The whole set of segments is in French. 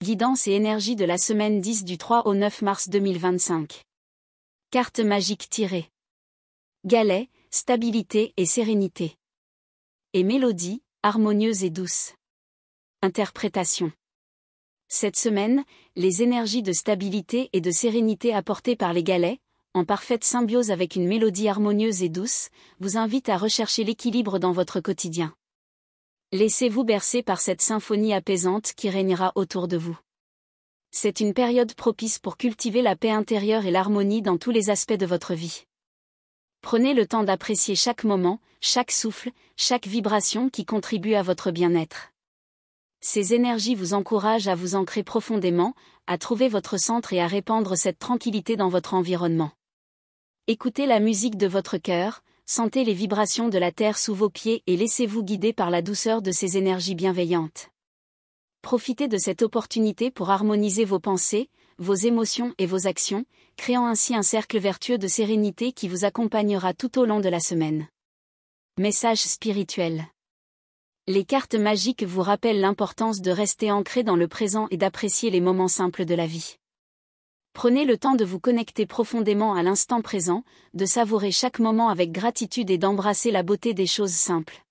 Guidance et énergie de la semaine 10 du 3 au 9 mars 2025. Carte magique tirée. Galet, stabilité et sérénité. Et mélodie, harmonieuse et douce. Interprétation. Cette semaine, les énergies de stabilité et de sérénité apportées par les galets, en parfaite symbiose avec une mélodie harmonieuse et douce, vous invitent à rechercher l'équilibre dans votre quotidien. Laissez-vous bercer par cette symphonie apaisante qui régnera autour de vous. C'est une période propice pour cultiver la paix intérieure et l'harmonie dans tous les aspects de votre vie. Prenez le temps d'apprécier chaque moment, chaque souffle, chaque vibration qui contribue à votre bien-être. Ces énergies vous encouragent à vous ancrer profondément, à trouver votre centre et à répandre cette tranquillité dans votre environnement. Écoutez la musique de votre cœur, sentez les vibrations de la terre sous vos pieds et laissez-vous guider par la douceur de ces énergies bienveillantes. Profitez de cette opportunité pour harmoniser vos pensées, vos émotions et vos actions, créant ainsi un cercle vertueux de sérénité qui vous accompagnera tout au long de la semaine. Message spirituel. Les cartes magiques vous rappellent l'importance de rester ancré dans le présent et d'apprécier les moments simples de la vie. Prenez le temps de vous connecter profondément à l'instant présent, de savourer chaque moment avec gratitude et d'embrasser la beauté des choses simples.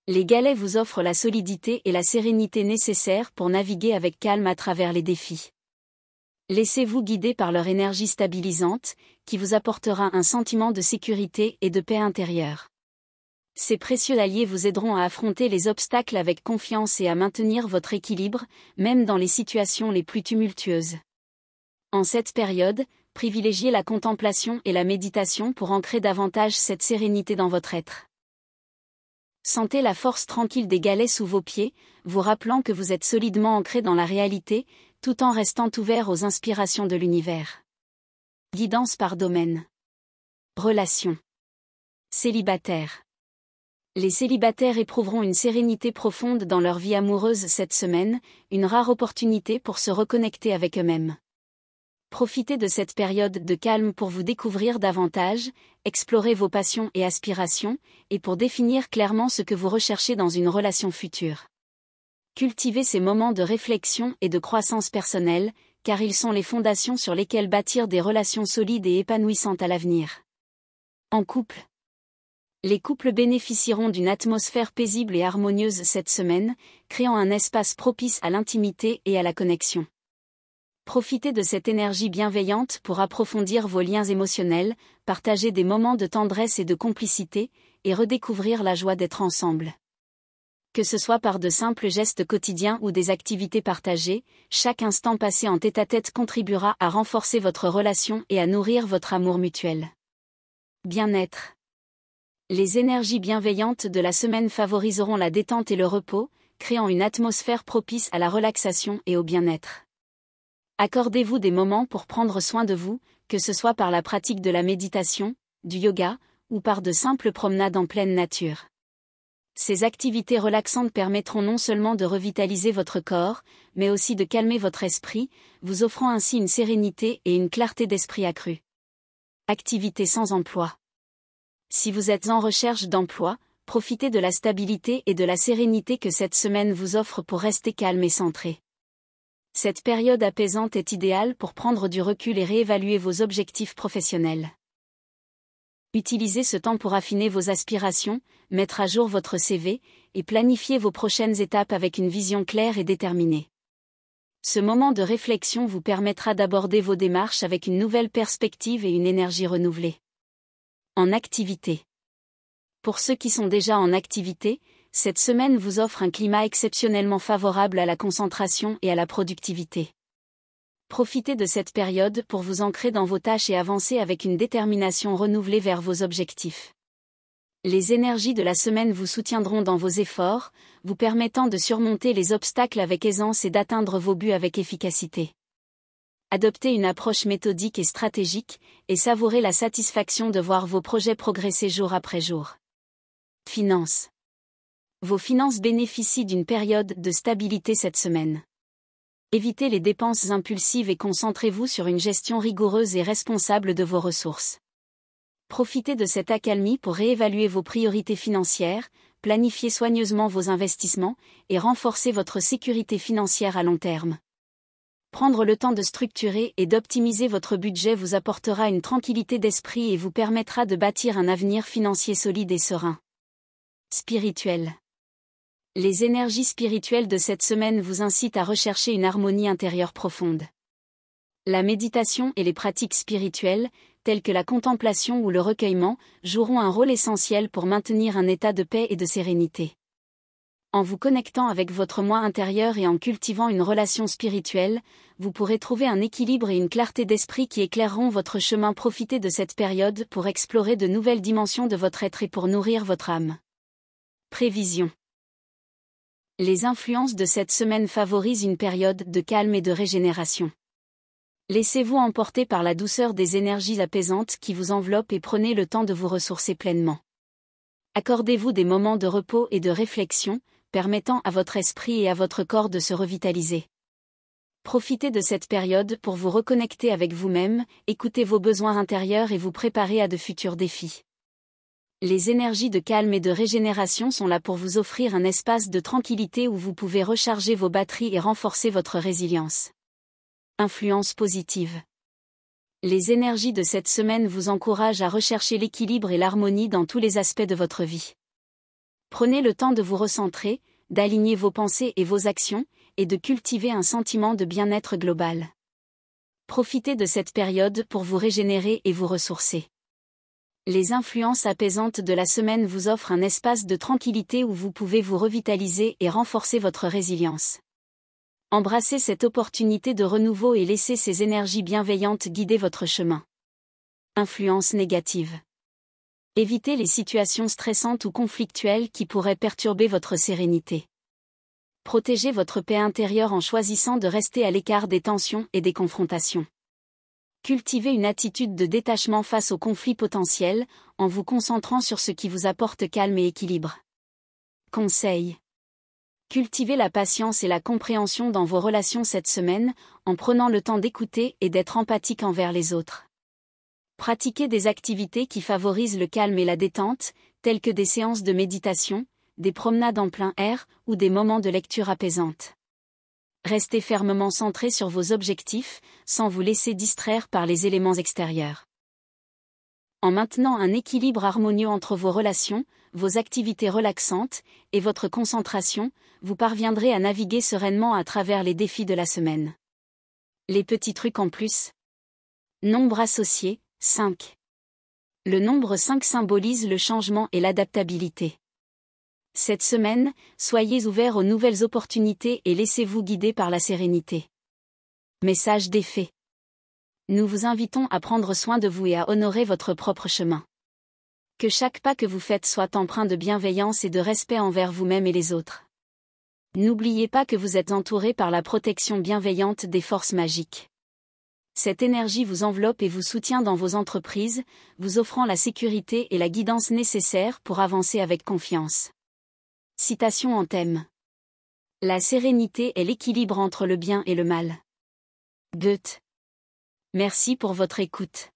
Les galets vous offrent la solidité et la sérénité nécessaires pour naviguer avec calme à travers les défis. Laissez-vous guider par leur énergie stabilisante, qui vous apportera un sentiment de sécurité et de paix intérieure. Ces précieux alliés vous aideront à affronter les obstacles avec confiance et à maintenir votre équilibre, même dans les situations les plus tumultueuses. En cette période, privilégiez la contemplation et la méditation pour ancrer davantage cette sérénité dans votre être. Sentez la force tranquille des galets sous vos pieds, vous rappelant que vous êtes solidement ancré dans la réalité, tout en restant ouvert aux inspirations de l'univers. Guidance par domaine. Relations. Célibataire. Les célibataires éprouveront une sérénité profonde dans leur vie amoureuse cette semaine, une rare opportunité pour se reconnecter avec eux-mêmes. Profitez de cette période de calme pour vous découvrir davantage, explorer vos passions et aspirations, et pour définir clairement ce que vous recherchez dans une relation future. Cultivez ces moments de réflexion et de croissance personnelle, car ils sont les fondations sur lesquelles bâtir des relations solides et épanouissantes à l'avenir. En couple. Les couples bénéficieront d'une atmosphère paisible et harmonieuse cette semaine, créant un espace propice à l'intimité et à la connexion. Profitez de cette énergie bienveillante pour approfondir vos liens émotionnels, partager des moments de tendresse et de complicité, et redécouvrir la joie d'être ensemble. Que ce soit par de simples gestes quotidiens ou des activités partagées, chaque instant passé en tête-à-tête contribuera à renforcer votre relation et à nourrir votre amour mutuel. Bien-être. Les énergies bienveillantes de la semaine favoriseront la détente et le repos, créant une atmosphère propice à la relaxation et au bien-être. Accordez-vous des moments pour prendre soin de vous, que ce soit par la pratique de la méditation, du yoga, ou par de simples promenades en pleine nature. Ces activités relaxantes permettront non seulement de revitaliser votre corps, mais aussi de calmer votre esprit, vous offrant ainsi une sérénité et une clarté d'esprit accrue. Activité sans emploi. Si vous êtes en recherche d'emploi, profitez de la stabilité et de la sérénité que cette semaine vous offre pour rester calme et centré. Cette période apaisante est idéale pour prendre du recul et réévaluer vos objectifs professionnels. Utilisez ce temps pour affiner vos aspirations, mettre à jour votre CV, et planifier vos prochaines étapes avec une vision claire et déterminée. Ce moment de réflexion vous permettra d'aborder vos démarches avec une nouvelle perspective et une énergie renouvelée. En activité. Pour ceux qui sont déjà en activité, cette semaine vous offre un climat exceptionnellement favorable à la concentration et à la productivité. Profitez de cette période pour vous ancrer dans vos tâches et avancer avec une détermination renouvelée vers vos objectifs. Les énergies de la semaine vous soutiendront dans vos efforts, vous permettant de surmonter les obstacles avec aisance et d'atteindre vos buts avec efficacité. Adoptez une approche méthodique et stratégique, et savourez la satisfaction de voir vos projets progresser jour après jour. Finances. Vos finances bénéficient d'une période de stabilité cette semaine. Évitez les dépenses impulsives et concentrez-vous sur une gestion rigoureuse et responsable de vos ressources. Profitez de cette accalmie pour réévaluer vos priorités financières, planifier soigneusement vos investissements, et renforcer votre sécurité financière à long terme. Prendre le temps de structurer et d'optimiser votre budget vous apportera une tranquillité d'esprit et vous permettra de bâtir un avenir financier solide et serein. Spirituel. Les énergies spirituelles de cette semaine vous incitent à rechercher une harmonie intérieure profonde. La méditation et les pratiques spirituelles, telles que la contemplation ou le recueillement, joueront un rôle essentiel pour maintenir un état de paix et de sérénité. En vous connectant avec votre moi intérieur et en cultivant une relation spirituelle, vous pourrez trouver un équilibre et une clarté d'esprit qui éclaireront votre chemin. Profitez de cette période pour explorer de nouvelles dimensions de votre être et pour nourrir votre âme. Prévision. Les influences de cette semaine favorisent une période de calme et de régénération. Laissez-vous emporter par la douceur des énergies apaisantes qui vous enveloppent et prenez le temps de vous ressourcer pleinement. Accordez-vous des moments de repos et de réflexion, permettant à votre esprit et à votre corps de se revitaliser. Profitez de cette période pour vous reconnecter avec vous-même, écouter vos besoins intérieurs et vous préparer à de futurs défis. Les énergies de calme et de régénération sont là pour vous offrir un espace de tranquillité où vous pouvez recharger vos batteries et renforcer votre résilience. Influence positive. Les énergies de cette semaine vous encouragent à rechercher l'équilibre et l'harmonie dans tous les aspects de votre vie. Prenez le temps de vous recentrer, d'aligner vos pensées et vos actions, et de cultiver un sentiment de bien-être global. Profitez de cette période pour vous régénérer et vous ressourcer. Les influences apaisantes de la semaine vous offrent un espace de tranquillité où vous pouvez vous revitaliser et renforcer votre résilience. Embrassez cette opportunité de renouveau et laissez ces énergies bienveillantes guider votre chemin. Influence négative. Évitez les situations stressantes ou conflictuelles qui pourraient perturber votre sérénité. Protégez votre paix intérieure en choisissant de rester à l'écart des tensions et des confrontations. Cultivez une attitude de détachement face aux conflits potentiels, en vous concentrant sur ce qui vous apporte calme et équilibre. Conseil. Cultivez la patience et la compréhension dans vos relations cette semaine, en prenant le temps d'écouter et d'être empathique envers les autres. Pratiquez des activités qui favorisent le calme et la détente, telles que des séances de méditation, des promenades en plein air ou des moments de lecture apaisante. Restez fermement centré sur vos objectifs, sans vous laisser distraire par les éléments extérieurs. En maintenant un équilibre harmonieux entre vos relations, vos activités relaxantes et votre concentration, vous parviendrez à naviguer sereinement à travers les défis de la semaine. Les petits trucs en plus. Nombre associé, 5. Le nombre 5 symbolise le changement et l'adaptabilité. Cette semaine, soyez ouverts aux nouvelles opportunités et laissez-vous guider par la sérénité. Message des fées. Nous vous invitons à prendre soin de vous et à honorer votre propre chemin. Que chaque pas que vous faites soit empreint de bienveillance et de respect envers vous-même et les autres. N'oubliez pas que vous êtes entouré par la protection bienveillante des forces magiques. Cette énergie vous enveloppe et vous soutient dans vos entreprises, vous offrant la sécurité et la guidance nécessaires pour avancer avec confiance. Citation en thème. La sérénité est l'équilibre entre le bien et le mal. Goethe. Merci pour votre écoute.